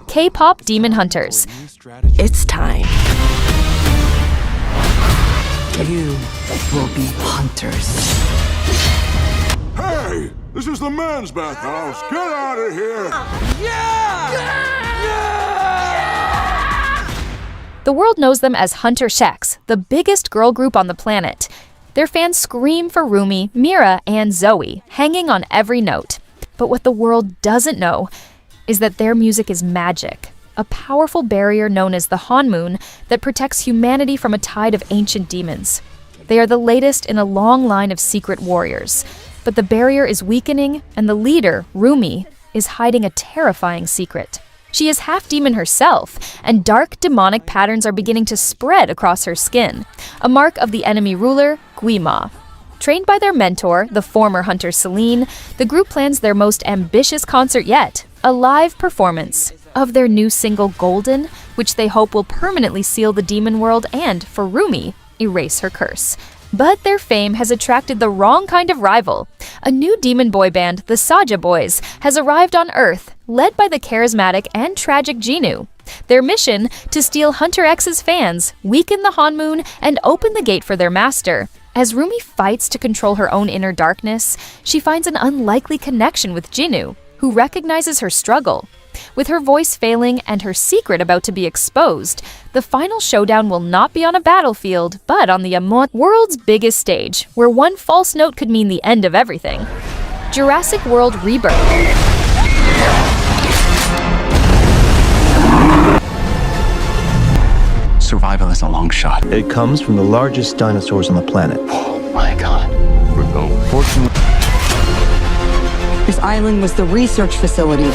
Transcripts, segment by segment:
K-pop Demon Hunters. It's time. You will be hunters. Hey! This is the men's bathhouse. Get out of here! The world knows them as Hunter Sheks, the biggest girl group on the planet. Their fans scream for Rumi, Mira, and Zoe, hanging on every note. But what the world doesn't know is that their music is magic, a powerful barrier known as the Hanmoon that protects humanity from a tide of ancient demons. They are the latest in a long line of secret warriors. But the barrier is weakening, and the leader, Rumi, is hiding a terrifying secret. She is half demon herself, and dark demonic patterns are beginning to spread across her skin, a mark of the enemy ruler, Guima. Trained by their mentor, the former hunter Celine, the group plans their most ambitious concert yet, a live performance of their new single Golden, which they hope will permanently seal the demon world and, for Rumi, erase her curse. But their fame has attracted the wrong kind of rival. A new demon boy band, the Saja Boys, has arrived on Earth, led by the charismatic and tragic Jinu. Their mission, to steal Hunter X's fans, weaken the Hanmoon, and open the gate for their master. As Rumi fights to control her own inner darkness, she finds an unlikely connection with Jinu, who recognizes her struggle. With her voice failing and her secret about to be exposed, the final showdown will not be on a battlefield, but on the world's biggest stage, where one false note could mean the end of everything. Jurassic World Rebirth. Survival is a long shot. It comes from the largest dinosaurs on the planet. Oh my god. Fortunately, This island was the research facility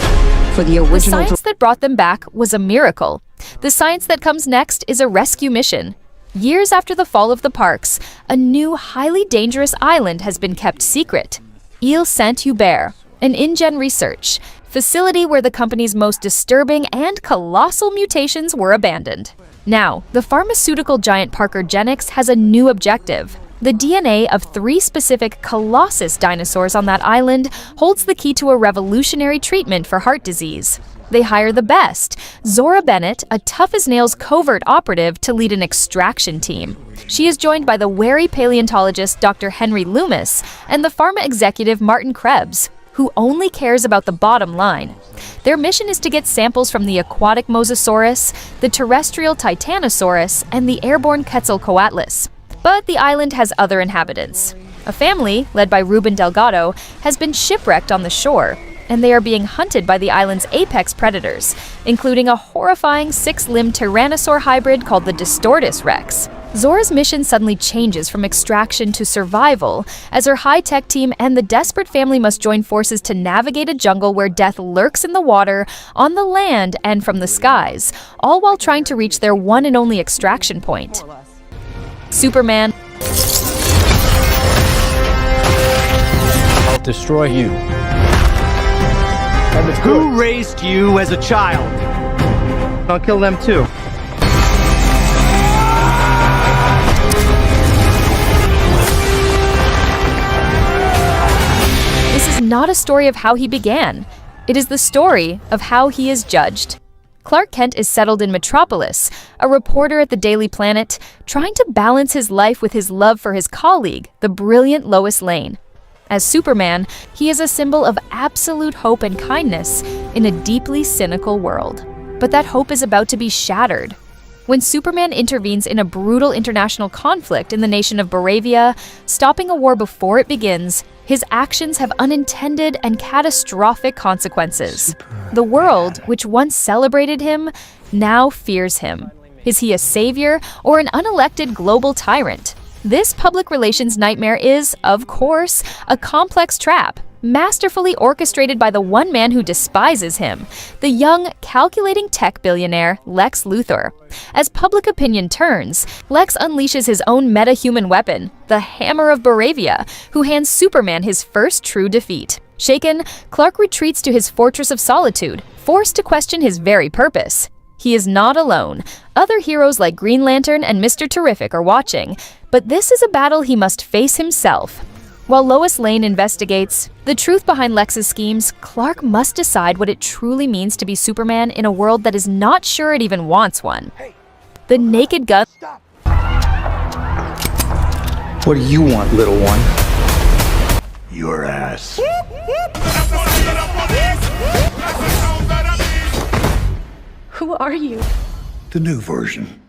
for the The original... science that brought them back was a miracle. The science that comes next is a rescue mission. Years after the fall of the parks, a new, highly dangerous island has been kept secret. Ile Saint-Hubert, an InGen research facility where the company's most disturbing and colossal mutations were abandoned. Now, the pharmaceutical giant Parker Genix has a new objective. The DNA of 3 specific colossus dinosaurs on that island holds the key to a revolutionary treatment for heart disease. They hire the best, Zora Bennett, a tough-as-nails covert operative, to lead an extraction team. She is joined by the wary paleontologist Dr. Henry Loomis and the pharma executive Martin Krebs, who only cares about the bottom line. Their mission is to get samples from the aquatic Mosasaurus, the terrestrial Titanosaurus, and the airborne Quetzalcoatlus. But the island has other inhabitants. A family, led by Ruben Delgado, has been shipwrecked on the shore, and they are being hunted by the island's apex predators, including a horrifying 6-limbed tyrannosaur hybrid called the Distortus Rex. Zora's mission suddenly changes from extraction to survival, as her high-tech team and the desperate family must join forces to navigate a jungle where death lurks in the water, on the land, and from the skies, all while trying to reach their one and only extraction point. Superman. I'll destroy you. And it's Who raised you as a child? I'll kill them too. This is not a story of how he began. It is the story of how he is judged. Clark Kent is settled in Metropolis, a reporter at the Daily Planet, trying to balance his life with his love for his colleague, the brilliant Lois Lane. As Superman, he is a symbol of absolute hope and kindness in a deeply cynical world. But that hope is about to be shattered. When Superman intervenes in a brutal international conflict in the nation of Boravia, stopping a war before it begins, his actions have unintended and catastrophic consequences. The world, which once celebrated him, now fears him. Is he a savior or an unelected global tyrant? This public relations nightmare is, of course, a complex trap, masterfully orchestrated by the one man who despises him, the young, calculating tech billionaire Lex Luthor. As public opinion turns, Lex unleashes his own meta-human weapon, the Hammer of Boravia, who hands Superman his first true defeat. Shaken, Clark retreats to his fortress of solitude, forced to question his very purpose. He is not alone. Other heroes like Green Lantern and Mr. Terrific are watching, but this is a battle he must face himself. While Lois Lane investigates the truth behind Lex's schemes, Clark must decide what it truly means to be Superman in a world that is not sure it even wants one. The Naked Gun. What do you want, little one? Your ass. Who are you? The new version.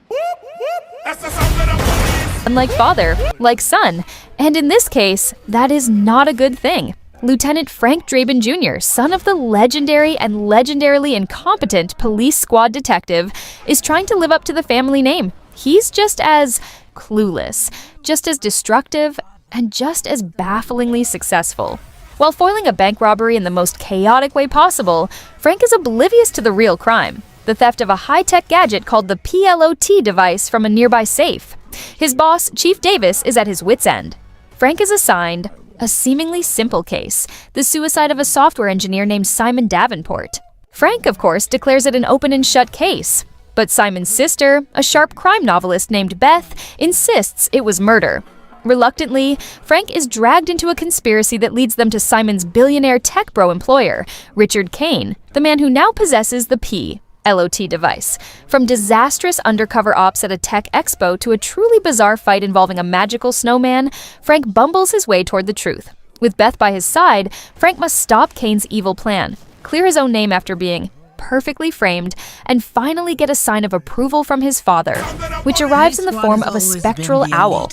Unlike father, like son, and in this case, that is not a good thing. Lieutenant Frank Draben Jr., son of the legendary and legendarily incompetent police squad detective, is trying to live up to the family name. He's just as clueless, just as destructive, and just as bafflingly successful. While foiling a bank robbery in the most chaotic way possible, Frank is oblivious to the real crime, the theft of a high-tech gadget called the PLOT device from a nearby safe. His boss, Chief Davis, is at his wit's end. Frank is assigned a seemingly simple case, the suicide of a software engineer named Simon Davenport. Frank, of course, declares it an open and shut case. But Simon's sister, a sharp crime novelist named Beth, insists it was murder. Reluctantly, Frank is dragged into a conspiracy that leads them to Simon's billionaire tech bro employer, Richard Kane, the man who now possesses the PLOT device. From disastrous undercover ops at a tech expo to a truly bizarre fight involving a magical snowman, Frank bumbles his way toward the truth. With Beth by his side, Frank must stop Kane's evil plan, clear his own name after being perfectly framed, and finally get a sign of approval from his father, which arrives in the form of a spectral owl.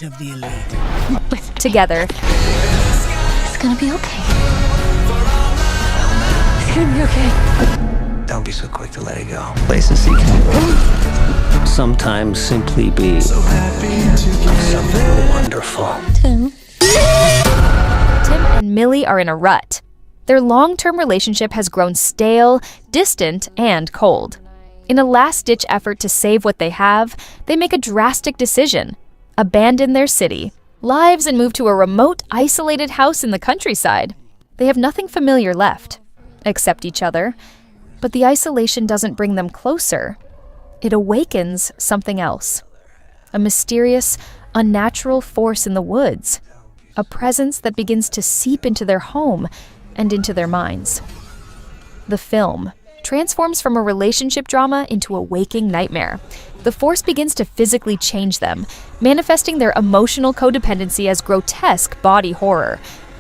Together, It's gonna be okay. It's gonna be okay. Don't be so quick to let it go. Places he can sometimes simply be something wonderful. Tim. Tim and Millie are in a rut. Their long-term relationship has grown stale, distant, and cold. In a last-ditch effort to save what they have, they make a drastic decision: abandon their city, lives, and move to a remote, isolated house in the countryside. They have nothing familiar left, except each other. But the isolation doesn't bring them closer. It awakens something else. A mysterious, unnatural force in the woods. A presence that begins to seep into their home and into their minds. The film transforms from a relationship drama into a waking nightmare. The force begins to physically change them, manifesting their emotional codependency as grotesque body horror.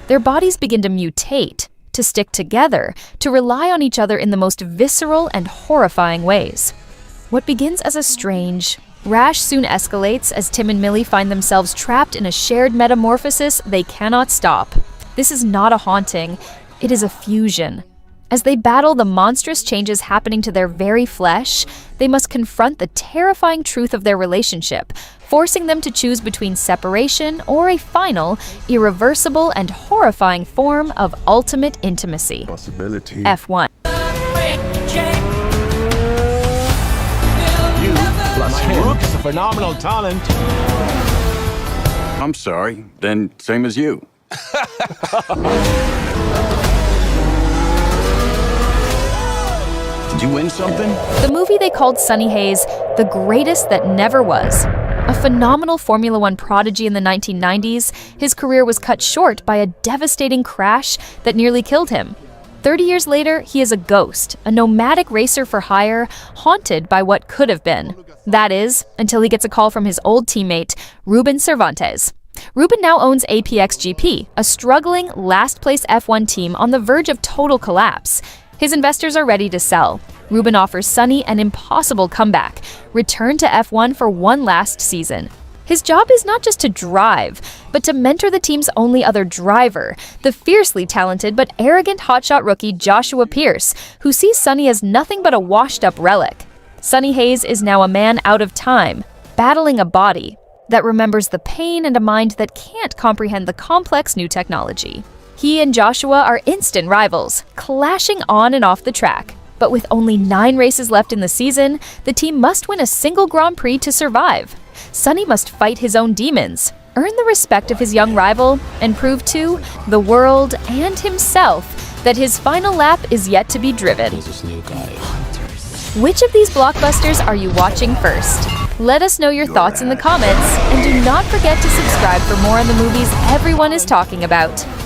Their bodies begin to mutate, to stick together, to rely on each other in the most visceral and horrifying ways. What begins as a strange rash soon escalates as Tim and Millie find themselves trapped in a shared metamorphosis they cannot stop. This is not a haunting, it is a fusion. As they battle the monstrous changes happening to their very flesh, they must confront the terrifying truth of their relationship, forcing them to choose between separation or a final, irreversible, and horrifying form of ultimate intimacy. Possibility. F1. You, plus him, is a phenomenal talent. I'm sorry. Then same as you. Did you win something? The movie they called Sunny Hayes, The Greatest That Never Was. A phenomenal Formula One prodigy in the 1990s, his career was cut short by a devastating crash that nearly killed him. 30 years later, he is a ghost, a nomadic racer for hire, haunted by what could have been. That is, until he gets a call from his old teammate, Ruben Cervantes. Ruben now owns APX GP, a struggling last-place F1 team on the verge of total collapse. His investors are ready to sell. Ruben offers Sunny an impossible comeback: return to F1 for one last season. His job is not just to drive, but to mentor the team's only other driver, the fiercely talented but arrogant hotshot rookie Joshua Pierce, who sees Sunny as nothing but a washed-up relic. Sunny Hayes is now a man out of time, battling a body that remembers the pain and a mind that can't comprehend the complex new technology. He and Joshua are instant rivals, clashing on and off the track. But with only 9 races left in the season, the team must win a single Grand Prix to survive. Sunny must fight his own demons, earn the respect of his young rival, and prove to the world and himself that his final lap is yet to be driven. Which of these blockbusters are you watching first? Let us know your thoughts in the comments, and do not forget to subscribe for more on the movies everyone is talking about.